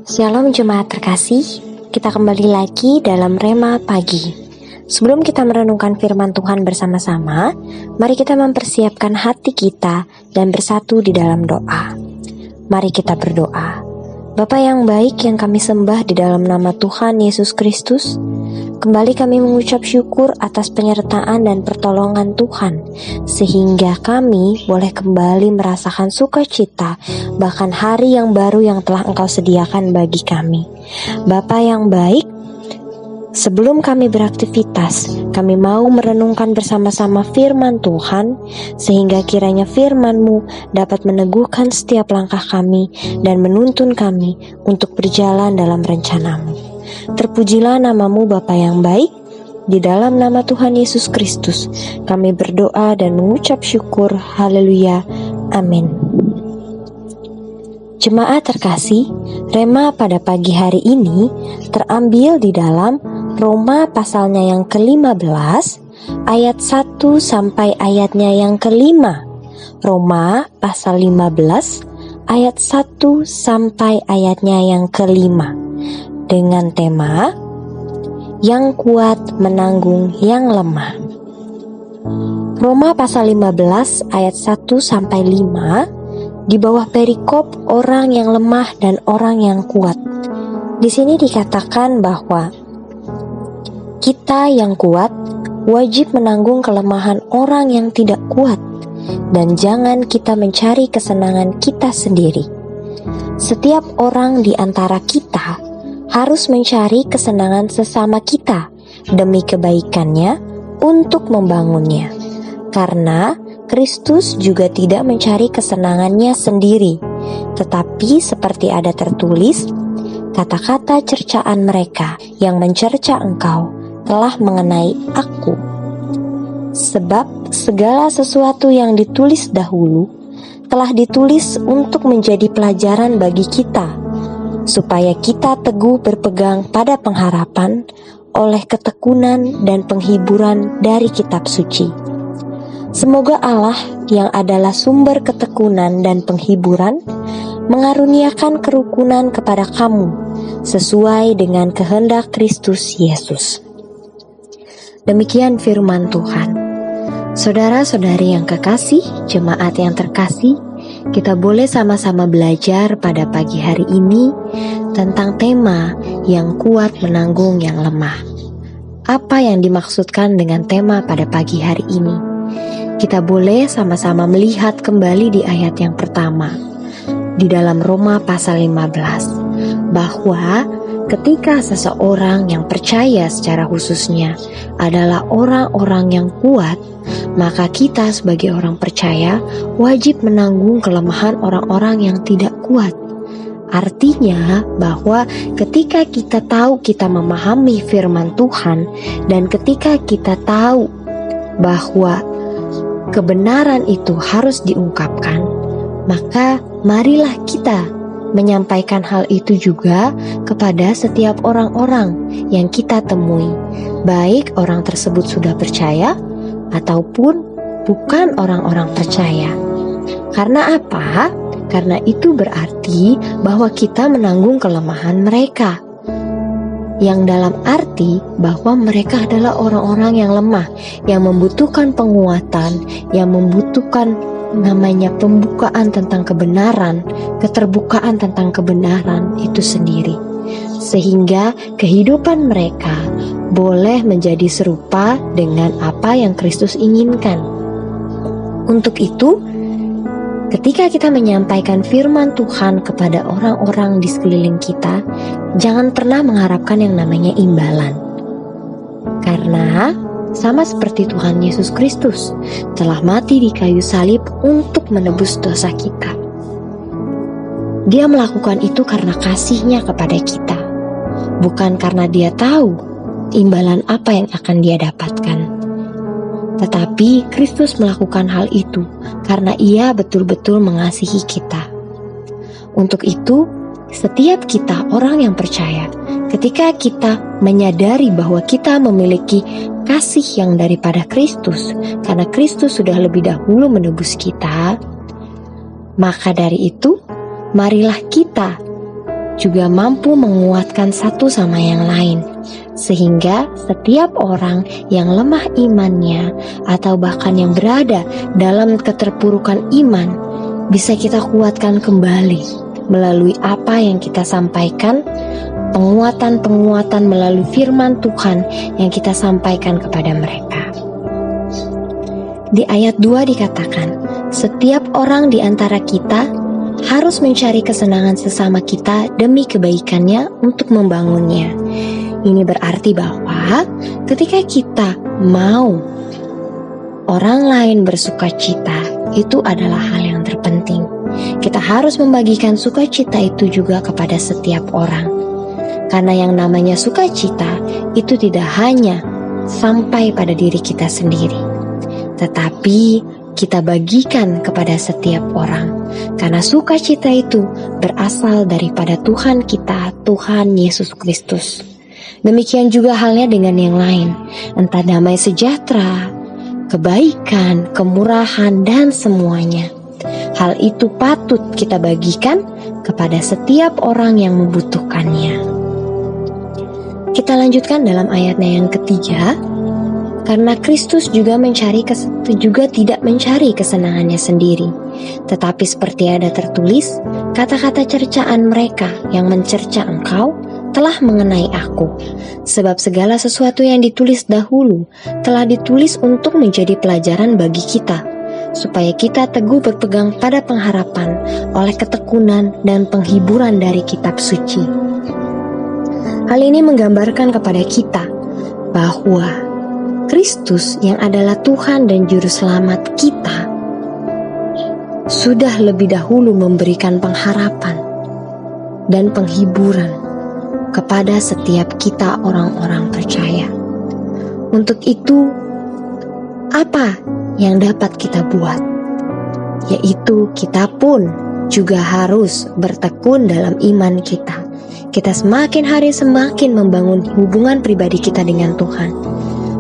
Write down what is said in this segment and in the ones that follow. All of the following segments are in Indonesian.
Shalom jemaat terkasih, kita kembali lagi dalam Rema Pagi. Sebelum kita merenungkan firman Tuhan bersama-sama, mari kita mempersiapkan hati kita dan bersatu di dalam doa. Mari kita berdoa. Bapa yang baik yang kami sembah di dalam nama Tuhan Yesus Kristus, kembali kami mengucap syukur atas penyertaan dan pertolongan Tuhan, sehingga kami boleh kembali merasakan sukacita, bahkan hari yang baru yang telah Engkau sediakan bagi kami. Bapa yang baik, sebelum kami beraktivitas, kami mau merenungkan bersama-sama firman Tuhan, sehingga kiranya firman-Mu dapat meneguhkan setiap langkah kami dan menuntun kami untuk berjalan dalam rencana-Mu. Terpujilah nama-Mu Bapa yang baik, di dalam nama Tuhan Yesus Kristus, kami berdoa dan mengucap syukur, haleluya, amin. Jemaat terkasih, Rema pada pagi hari ini terambil di dalam Roma pasalnya yang ke-15, ayat 1 sampai ayatnya yang ke-5. Roma pasal 15, ayat 1 sampai ayatnya yang ke-5. Dengan tema, yang kuat menanggung yang lemah. Roma pasal 15, ayat 1 sampai 5. Di bawah perikop orang yang lemah dan orang yang kuat. Di sini dikatakan bahwa kita yang kuat wajib menanggung kelemahan orang yang tidak kuat, dan jangan kita mencari kesenangan kita sendiri. Setiap orang di antara kita harus mencari kesenangan sesama kita demi kebaikannya untuk membangunnya. Karena Kristus juga tidak mencari kesenangannya sendiri, tetapi seperti ada tertulis, kata-kata cercaan mereka yang mencerca engkau telah mengenai aku. Sebab segala sesuatu yang ditulis dahulu telah ditulis untuk menjadi pelajaran bagi kita, supaya kita teguh berpegang pada pengharapan oleh ketekunan dan penghiburan dari kitab suci. Semoga Allah yang adalah sumber ketekunan dan penghiburan mengaruniakan kerukunan kepada kamu sesuai dengan kehendak Kristus Yesus. Demikian firman Tuhan. Saudara-saudari yang kekasih, jemaat yang terkasih, kita boleh sama-sama belajar pada pagi hari ini tentang tema yang kuat menanggung yang lemah. Apa yang dimaksudkan dengan tema pada pagi hari ini? Kita boleh sama-sama melihat kembali di ayat yang pertama di dalam Roma pasal 15, bahwa ketika seseorang yang percaya secara khususnya adalah orang-orang yang kuat, maka kita sebagai orang percaya wajib menanggung kelemahan orang-orang yang tidak kuat. Artinya bahwa ketika kita tahu kita memahami firman Tuhan, dan ketika kita tahu bahwa kebenaran itu harus diungkapkan, maka marilah kita menyampaikan hal itu juga kepada setiap orang-orang yang kita temui, baik orang tersebut sudah percaya ataupun bukan orang-orang percaya. Karena apa? Karena itu berarti bahwa kita menanggung kelemahan mereka, yang dalam arti bahwa mereka adalah orang-orang yang lemah, yang membutuhkan penguatan, yang membutuhkan namanya pembukaan tentang kebenaran, keterbukaan tentang kebenaran itu sendiri. Sehingga kehidupan mereka boleh menjadi serupa dengan apa yang Kristus inginkan. Untuk itu, ketika kita menyampaikan firman Tuhan kepada orang-orang di sekeliling kita, jangan pernah mengharapkan yang namanya imbalan. Karena sama seperti Tuhan Yesus Kristus telah mati di kayu salib untuk menebus dosa kita. Dia melakukan itu karena kasih-Nya kepada kita, bukan karena Dia tahu imbalan apa yang akan Dia dapatkan. Tetapi Kristus melakukan hal itu karena Ia betul-betul mengasihi kita. Untuk itu, setiap kita orang yang percaya, ketika kita menyadari bahwa kita memiliki kasih yang daripada Kristus, karena Kristus sudah lebih dahulu menebus kita, maka dari itu, marilah kita juga mampu menguatkan satu sama yang lain, sehingga setiap orang yang lemah imannya atau bahkan yang berada dalam keterpurukan iman bisa kita kuatkan kembali melalui apa yang kita sampaikan, penguatan-penguatan melalui firman Tuhan yang kita sampaikan kepada mereka. Di ayat 2 dikatakan, setiap orang di antara kita harus mencari kesenangan sesama kita demi kebaikannya untuk membangunnya. Ini berarti bahwa ketika kita mau orang lain bersuka cita, itu adalah hal yang terpenting. Kita harus membagikan sukacita itu juga kepada setiap orang. Karena yang namanya sukacita itu tidak hanya sampai pada diri kita sendiri, tetapi kita bagikan kepada setiap orang. Karena sukacita itu berasal daripada Tuhan kita, Tuhan Yesus Kristus. Demikian juga halnya dengan yang lain, entah damai sejahtera, kebaikan, kemurahan, dan semuanya. Hal itu patut kita bagikan kepada setiap orang yang membutuhkannya. Kita lanjutkan dalam ayatnya yang ketiga. Karena Kristus juga tidak mencari kesenangannya sendiri, tetapi seperti ada tertulis, kata-kata cercaan mereka yang mencerca engkau telah mengenai aku. Sebab segala sesuatu yang ditulis dahulu telah ditulis untuk menjadi pelajaran bagi kita, supaya kita teguh berpegang pada pengharapan oleh ketekunan dan penghiburan dari kitab suci. Hal ini menggambarkan kepada kita bahwa Kristus yang adalah Tuhan dan Juru Selamat kita sudah lebih dahulu memberikan pengharapan dan penghiburan kepada setiap kita orang-orang percaya. Untuk itu, apa yang dapat kita buat? Yaitu kita pun juga harus bertekun dalam iman kita. Kita semakin hari semakin membangun hubungan pribadi kita dengan Tuhan,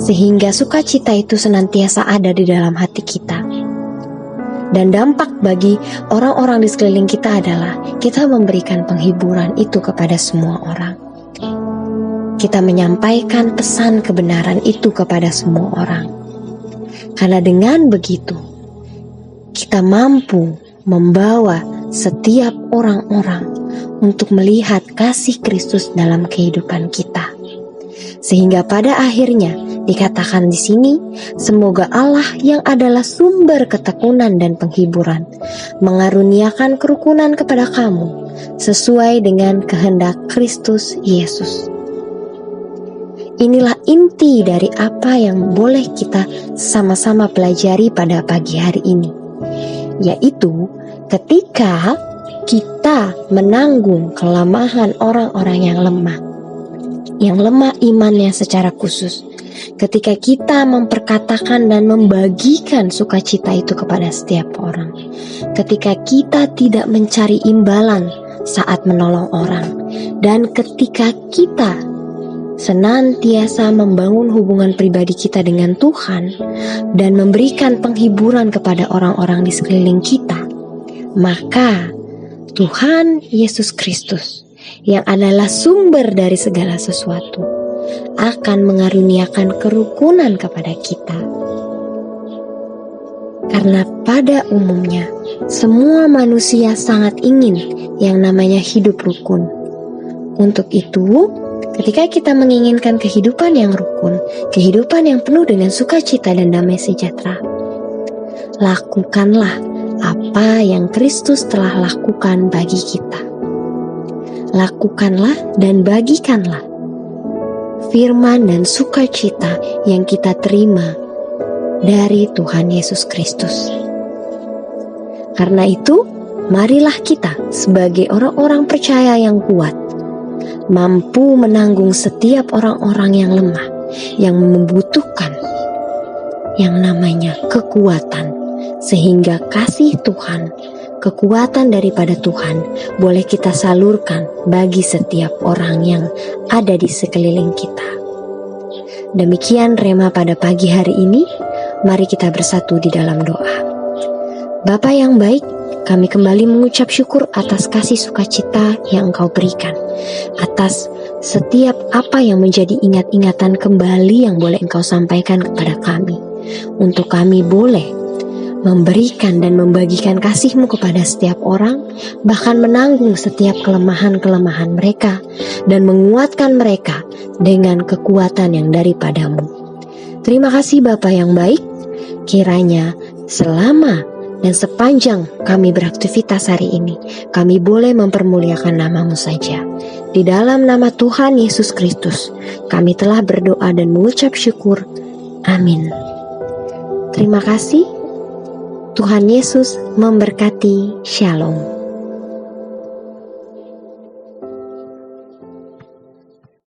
sehingga sukacita itu senantiasa ada di dalam hati kita. Dan dampak bagi orang-orang di sekeliling kita adalah kita memberikan penghiburan itu kepada semua orang. Kita menyampaikan pesan kebenaran itu kepada semua orang. Karena dengan begitu, kita mampu membawa setiap orang-orang untuk melihat kasih Kristus dalam kehidupan kita. Sehingga pada akhirnya dikatakan di sini, semoga Allah yang adalah sumber ketekunan dan penghiburan mengaruniakan kerukunan kepada kamu sesuai dengan kehendak Kristus Yesus. Inilah inti dari apa yang boleh kita sama-sama pelajari pada pagi hari ini, yaitu ketika kita menanggung kelemahan orang-orang yang lemah imannya secara khusus, ketika kita memperkatakan dan membagikan sukacita itu kepada setiap orang, ketika kita tidak mencari imbalan saat menolong orang, dan ketika kita senantiasa membangun hubungan pribadi kita dengan Tuhan dan memberikan penghiburan kepada orang-orang di sekeliling kita, maka Tuhan Yesus Kristus yang adalah sumber dari segala sesuatu akan mengaruniakan kerukunan kepada kita. Karena pada umumnya semua manusia sangat ingin yang namanya hidup rukun. Untuk itu, ketika kita menginginkan kehidupan yang rukun, kehidupan yang penuh dengan sukacita dan damai sejahtera, lakukanlah apa yang Kristus telah lakukan bagi kita. Lakukanlah dan bagikanlah firman dan sukacita yang kita terima dari Tuhan Yesus Kristus. Karena itu, marilah kita sebagai orang-orang percaya yang kuat, mampu menanggung setiap orang-orang yang lemah, yang membutuhkan yang namanya kekuatan, sehingga kasih Tuhan, kekuatan daripada Tuhan boleh kita salurkan bagi setiap orang yang ada di sekeliling kita. Demikian rema pada pagi hari ini. Mari kita bersatu di dalam doa. Bapa yang baik, kami kembali mengucap syukur atas kasih sukacita yang Engkau berikan, atas setiap apa yang menjadi ingat-ingatan kembali yang boleh Engkau sampaikan kepada kami, untuk kami boleh memberikan dan membagikan kasih-Mu kepada setiap orang, bahkan menanggung setiap kelemahan-kelemahan mereka, dan menguatkan mereka dengan kekuatan yang daripadamu. Terima kasih Bapa yang baik, kiranya selama dan sepanjang kami beraktivitas hari ini, kami boleh mempermuliakan nama-Mu saja. Di dalam nama Tuhan Yesus Kristus, kami telah berdoa dan mengucap syukur. Amin. Terima kasih. Tuhan Yesus memberkati. Shalom.